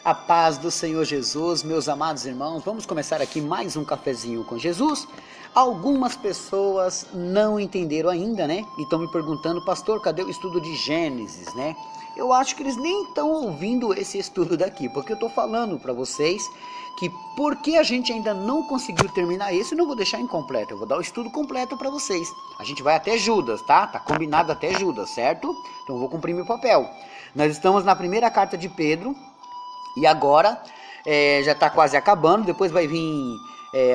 A paz do Senhor Jesus, meus amados irmãos, vamos começar aqui mais um cafezinho com Jesus. Algumas pessoas não entenderam ainda, né? E estão me perguntando, pastor, cadê o estudo de Gênesis, né? Eu acho que eles nem estão ouvindo esse estudo daqui, porque eu estou falando para vocês que porque a gente ainda não conseguiu terminar esse, eu não vou deixar incompleto, eu vou dar o estudo completo para vocês. A gente vai até Judas, tá? Tá combinado até Judas, certo? Então eu vou cumprir meu papel. Nós estamos na primeira carta de Pedro, e agora já está quase acabando, depois vai vir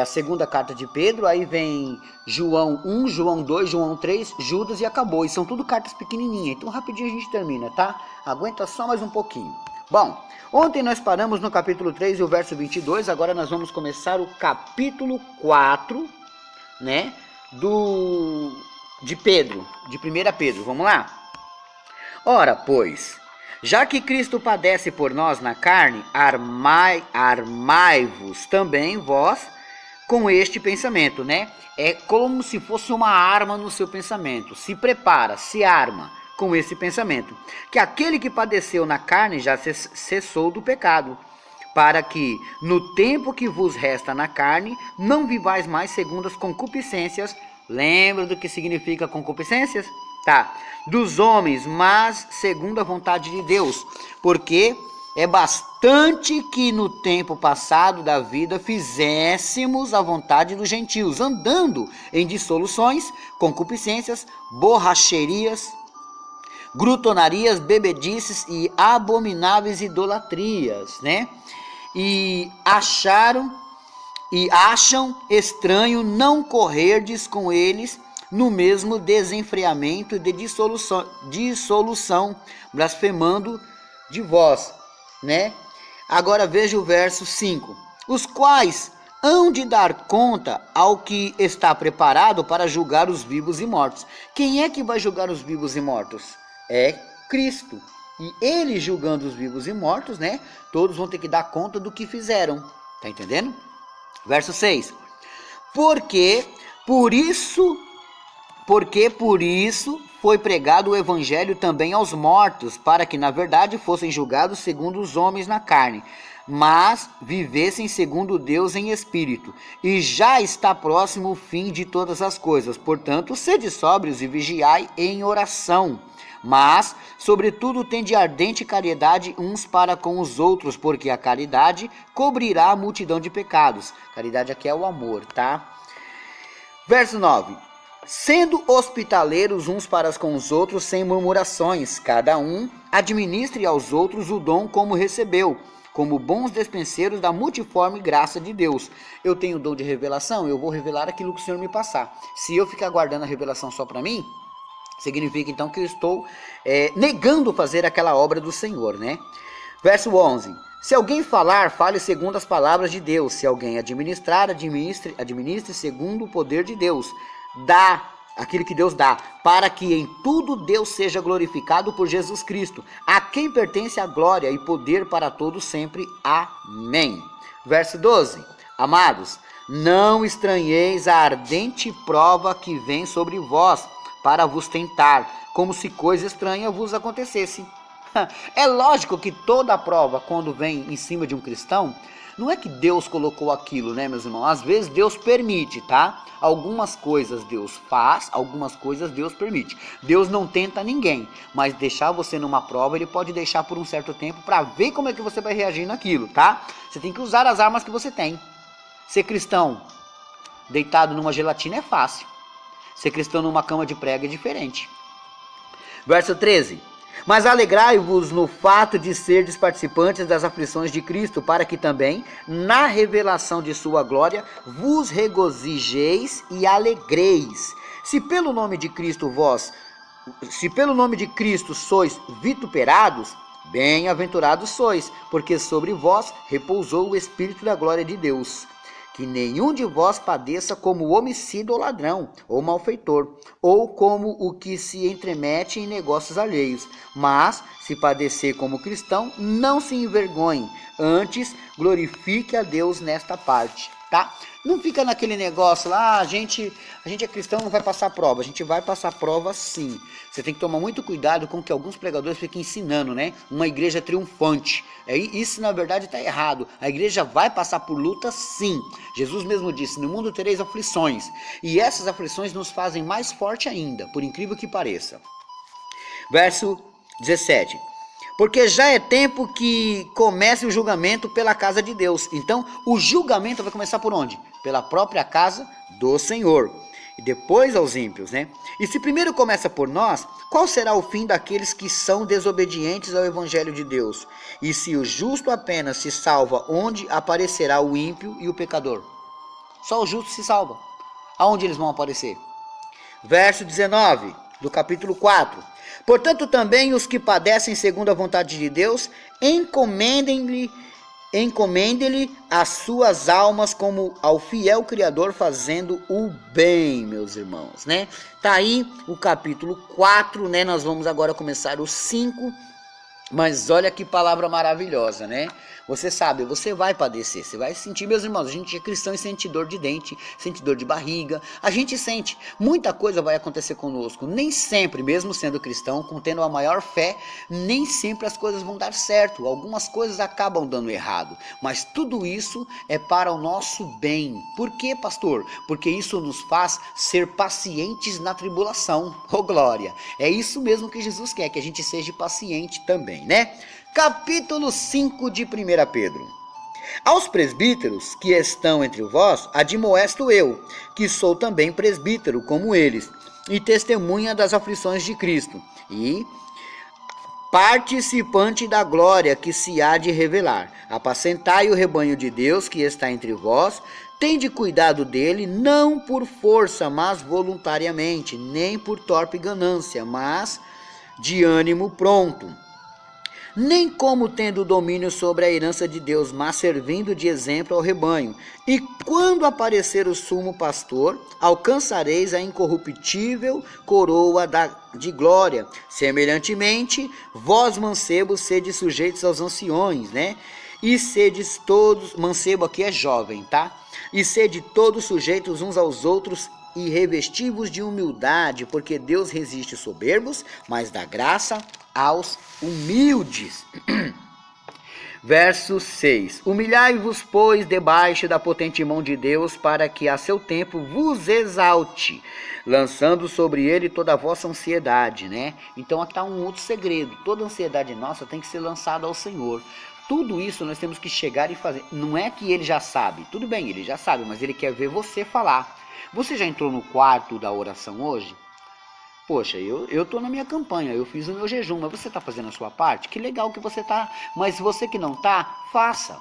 a segunda carta de Pedro, aí vem João 1, João 2, João 3, Judas e acabou. E são tudo cartas pequenininhas, então rapidinho a gente termina, tá? Aguenta só mais um pouquinho. Bom, ontem nós paramos no capítulo 3 e o verso 22, agora nós vamos começar o capítulo 4, né, de Pedro, de 1 Pedro, vamos lá? Ora, pois, já que Cristo padece por nós na carne, armai-vos também vós com este pensamento, né? É como se fosse uma arma no seu pensamento. Se prepara, se arma com esse pensamento. Que aquele que padeceu na carne já cessou do pecado, para que no tempo que vos resta na carne, não vivais mais segundo as concupiscências. Lembra do que significa concupiscências? Tá. Dos homens, mas segundo a vontade de Deus, porque é bastante que no tempo passado da vida fizéssemos a vontade dos gentios, andando em dissoluções, concupiscências, borracherias, grutonarias, bebedices e abomináveis idolatrias, né? E acham estranho não correrdes com eles no mesmo desenfreamento de dissolução, blasfemando de vós, né? Agora veja o verso 5. Os quais hão de dar conta ao que está preparado para julgar os vivos e mortos. Quem é que vai julgar os vivos e mortos? É Cristo. E ele julgando os vivos e mortos, né? Todos vão ter que dar conta do que fizeram. Tá entendendo? Verso 6. Porque por isso foi pregado o evangelho também aos mortos, para que na verdade fossem julgados segundo os homens na carne, mas vivessem segundo Deus em espírito. E já está próximo o fim de todas as coisas. Portanto, sede sóbrios e vigiai em oração. Mas, sobretudo, tende ardente caridade uns para com os outros, porque a caridade cobrirá a multidão de pecados. Caridade aqui é o amor, tá? Verso 9. Sendo hospitaleiros uns para com os outros sem murmurações, cada um administre aos outros o dom como recebeu, como bons despenseiros da multiforme graça de Deus. Eu tenho o dom de revelação, eu vou revelar aquilo que o Senhor me passar. Se eu ficar guardando a revelação só para mim, significa então que eu estou negando fazer aquela obra do Senhor, né? Verso 11. Se alguém falar, fale segundo as palavras de Deus. Se alguém administrar, administre segundo o poder de Deus. Dá aquilo que Deus dá, para que em tudo Deus seja glorificado por Jesus Cristo, a quem pertence a glória e poder para todos sempre. Amém. Verso 12. Amados, não estranheis a ardente prova que vem sobre vós, para vos tentar, como se coisa estranha vos acontecesse. É lógico que toda a prova, quando vem em cima de um cristão, não é que Deus colocou aquilo, né, meus irmãos? Às vezes Deus permite, tá? Algumas coisas Deus faz, algumas coisas Deus permite. Deus não tenta ninguém, mas deixar você numa prova, Ele pode deixar por um certo tempo para ver como é que você vai reagir naquilo, tá? Você tem que usar as armas que você tem. Ser cristão deitado numa gelatina é fácil. Ser cristão numa cama de prego é diferente. Verso 13. Mas alegrai-vos no fato de serdes participantes das aflições de Cristo, para que também, na revelação de sua glória, vos regozijeis e alegreis. Se pelo nome de Cristo sois vituperados, bem-aventurados sois, porque sobre vós repousou o Espírito da glória de Deus. Que nenhum de vós padeça como homicida ou ladrão, ou malfeitor, ou como o que se entremete em negócios alheios. Mas, se padecer como cristão, não se envergonhe, antes glorifique a Deus nesta parte. tá? Não fica naquele negócio lá, a gente é cristão, não vai passar prova. A gente vai passar prova sim. Você tem que tomar muito cuidado com o que alguns pregadores ficam ensinando, né? Uma igreja triunfante. Isso na verdade está errado. A igreja vai passar por luta sim. Jesus mesmo disse, no mundo tereis aflições. E essas aflições nos fazem mais forte ainda, por incrível que pareça. Verso 17. Porque já é tempo que comece o julgamento pela casa de Deus. Então, o julgamento vai começar por onde? Pela própria casa do Senhor. E depois aos ímpios, né? E se primeiro começa por nós, qual será o fim daqueles que são desobedientes ao evangelho de Deus? E se o justo apenas se salva, onde aparecerá o ímpio e o pecador? Só o justo se salva. Aonde eles vão aparecer? Verso 19 do capítulo 4. Portanto, também os que padecem segundo a vontade de Deus, encomendem-lhe as suas almas como ao fiel Criador, fazendo o bem, meus irmãos, né? Tá aí o capítulo 4, né? Nós vamos agora começar o 5, mas olha que palavra maravilhosa, né? Você sabe, você vai padecer, você vai sentir, meus irmãos, a gente é cristão e sente dor de dente, sente dor de barriga, a gente sente, muita coisa vai acontecer conosco, nem sempre, mesmo sendo cristão, tendo a maior fé, nem sempre as coisas vão dar certo, algumas coisas acabam dando errado, mas tudo isso é para o nosso bem. Por quê, pastor? Porque isso nos faz ser pacientes na tribulação, oh glória, é isso mesmo que Jesus quer, que a gente seja paciente também, né? Capítulo 5 de 1 Pedro. Aos presbíteros que estão entre vós, admoesto eu, que sou também presbítero como eles, e testemunha das aflições de Cristo, e participante da glória que se há de revelar. Apacentai o rebanho de Deus que está entre vós, tende cuidado dele, não por força, mas voluntariamente, nem por torpe ganância, mas de ânimo pronto. Nem como tendo domínio sobre a herança de Deus, mas servindo de exemplo ao rebanho. E quando aparecer o sumo pastor, alcançareis a incorruptível coroa de glória. Semelhantemente, vós mancebos sede sujeitos aos anciões, né? E sedes todos, mancebo aqui é jovem, tá? E sede todos sujeitos uns aos outros e revestivos de humildade, porque Deus resiste soberbos, mas dá graça aos humildes. Verso 6. Humilhai-vos, pois, debaixo da potente mão de Deus, para que a seu tempo vos exalte, lançando sobre ele toda a vossa ansiedade, né? Então aqui está um outro segredo. Toda ansiedade nossa tem que ser lançada ao Senhor. Tudo isso nós temos que chegar e fazer. Não é que ele já sabe. Tudo bem, ele já sabe, mas ele quer ver você falar. Você já entrou no quarto da oração hoje? Poxa, eu estou na minha campanha, eu fiz o meu jejum, mas você está fazendo a sua parte? Que legal que você está, mas se você que não está, faça.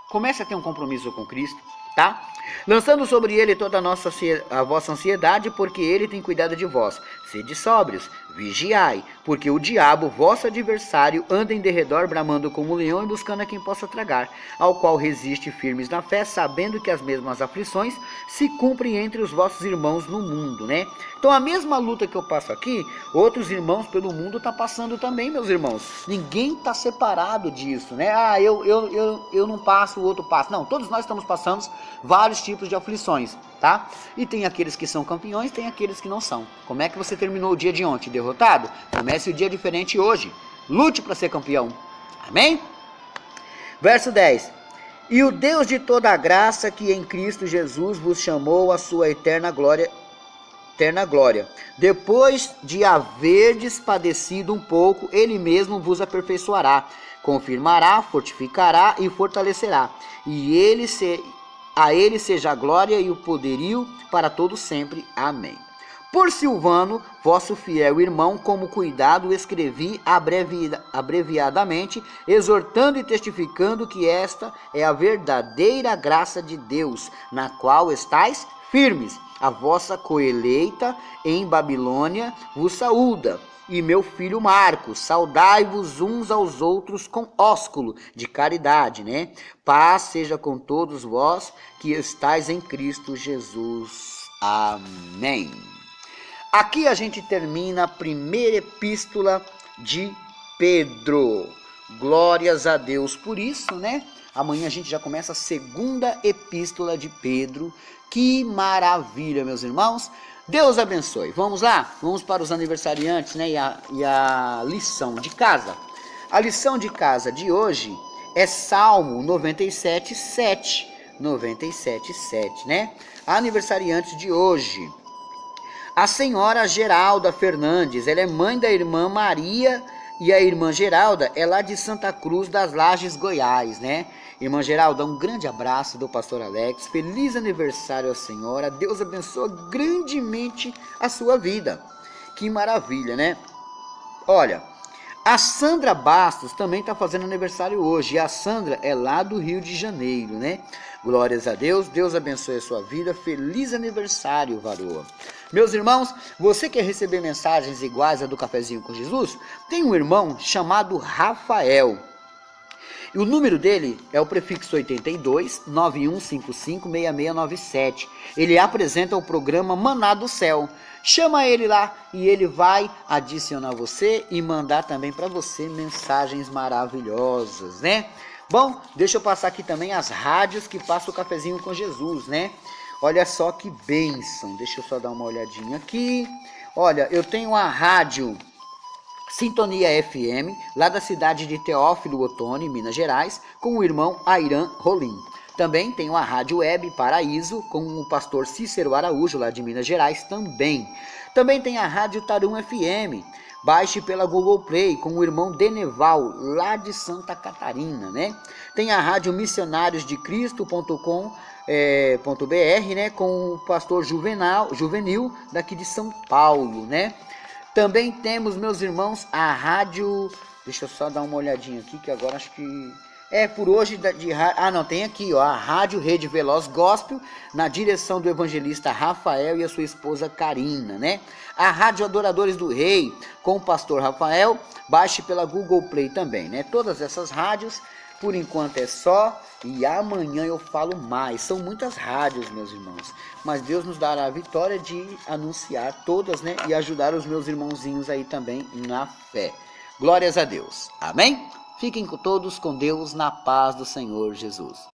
Comece a ter um compromisso com Cristo, tá? Lançando sobre ele toda a vossa ansiedade, porque ele tem cuidado de vós. Sede sóbrios, vigiai, porque o diabo, vosso adversário, anda em derredor, bramando como um leão e buscando a quem possa tragar, ao qual resiste firmes na fé, sabendo que as mesmas aflições se cumprem entre os vossos irmãos no mundo, né? Então a mesma luta que eu passo aqui, outros irmãos pelo mundo estão passando também, meus irmãos. Ninguém está separado disso, né? Ah, eu não passo, o outro passa. Não, todos nós estamos passando vários tipos de aflições, tá? E tem aqueles que são campeões, tem aqueles que não são. Como é que você terminou o dia de ontem? Derrotado? Comece o dia diferente hoje. Lute para ser campeão. Amém? Verso 10. E o Deus de toda a graça, que em Cristo Jesus vos chamou à sua eterna glória, depois de haverdes padecido um pouco, ele mesmo vos aperfeiçoará, confirmará, fortificará e fortalecerá. E a ele seja a glória e o poderio para todo sempre. Amém. Por Silvano, vosso fiel irmão, como cuidado escrevi abreviadamente, exortando e testificando que esta é a verdadeira graça de Deus, na qual estáis firmes. A vossa coeleita em Babilônia vos saúda. E meu filho Marcos, saudai-vos uns aos outros com ósculo de caridade, né? Paz seja com todos vós que estáis em Cristo Jesus. Amém. Aqui a gente termina a primeira epístola de Pedro. Glórias a Deus por isso, né? Amanhã a gente já começa a segunda epístola de Pedro. Que maravilha, meus irmãos. Deus abençoe. Vamos lá? Vamos para os aniversariantes, né? E a lição de casa. A lição de casa de hoje é Salmo 97:7. 97:7, né? Aniversariantes de hoje. A senhora Geralda Fernandes, ela é mãe da irmã Maria, e a irmã Geralda é lá de Santa Cruz das Lajes, Goiás, né? Irmã Geralda, um grande abraço do pastor Alex, feliz aniversário à senhora, Deus abençoe grandemente a sua vida. Que maravilha, né? Olha, a Sandra Bastos também está fazendo aniversário hoje, e a Sandra é lá do Rio de Janeiro, né? Glórias a Deus, Deus abençoe a sua vida, feliz aniversário, varoa. Meus irmãos, você quer receber mensagens iguais a do Cafezinho com Jesus? Tem um irmão chamado Rafael. E o número dele é o prefixo 82 9155 6697. Ele apresenta o programa Maná do Céu. Chama ele lá e ele vai adicionar você e mandar também para você mensagens maravilhosas, né? Bom, deixa eu passar aqui também as rádios que passam o Cafezinho com Jesus, né? Olha só que bênção. Deixa eu só dar uma olhadinha aqui. Olha, eu tenho a rádio Sintonia FM, lá da cidade de Teófilo Otoni, Minas Gerais, com o irmão Airan Rolim. Também tenho a Rádio Web Paraíso, com o pastor Cícero Araújo, lá de Minas Gerais, também. Também tem a Rádio Tarum FM, baixe pela Google Play, com o irmão Deneval, lá de Santa Catarina, né? Tem a Rádio missionariosdecristo.com.br, né? Com o pastor Juvenil, daqui de São Paulo, né? Também temos, meus irmãos, a rádio... Deixa eu só dar uma olhadinha aqui, que agora acho que... por hoje... não, tem aqui, ó, a Rádio Rede Veloz Gospel, na direção do evangelista Rafael e a sua esposa Karina, né? A Rádio Adoradores do Rei, com o pastor Rafael, baixe pela Google Play também, né? Todas essas rádios, por enquanto é só, e amanhã eu falo mais. São muitas rádios, meus irmãos, mas Deus nos dará a vitória de anunciar todas, né? E ajudar os meus irmãozinhos aí também na fé. Glórias a Deus. Amém? Fiquem todos com Deus na paz do Senhor Jesus.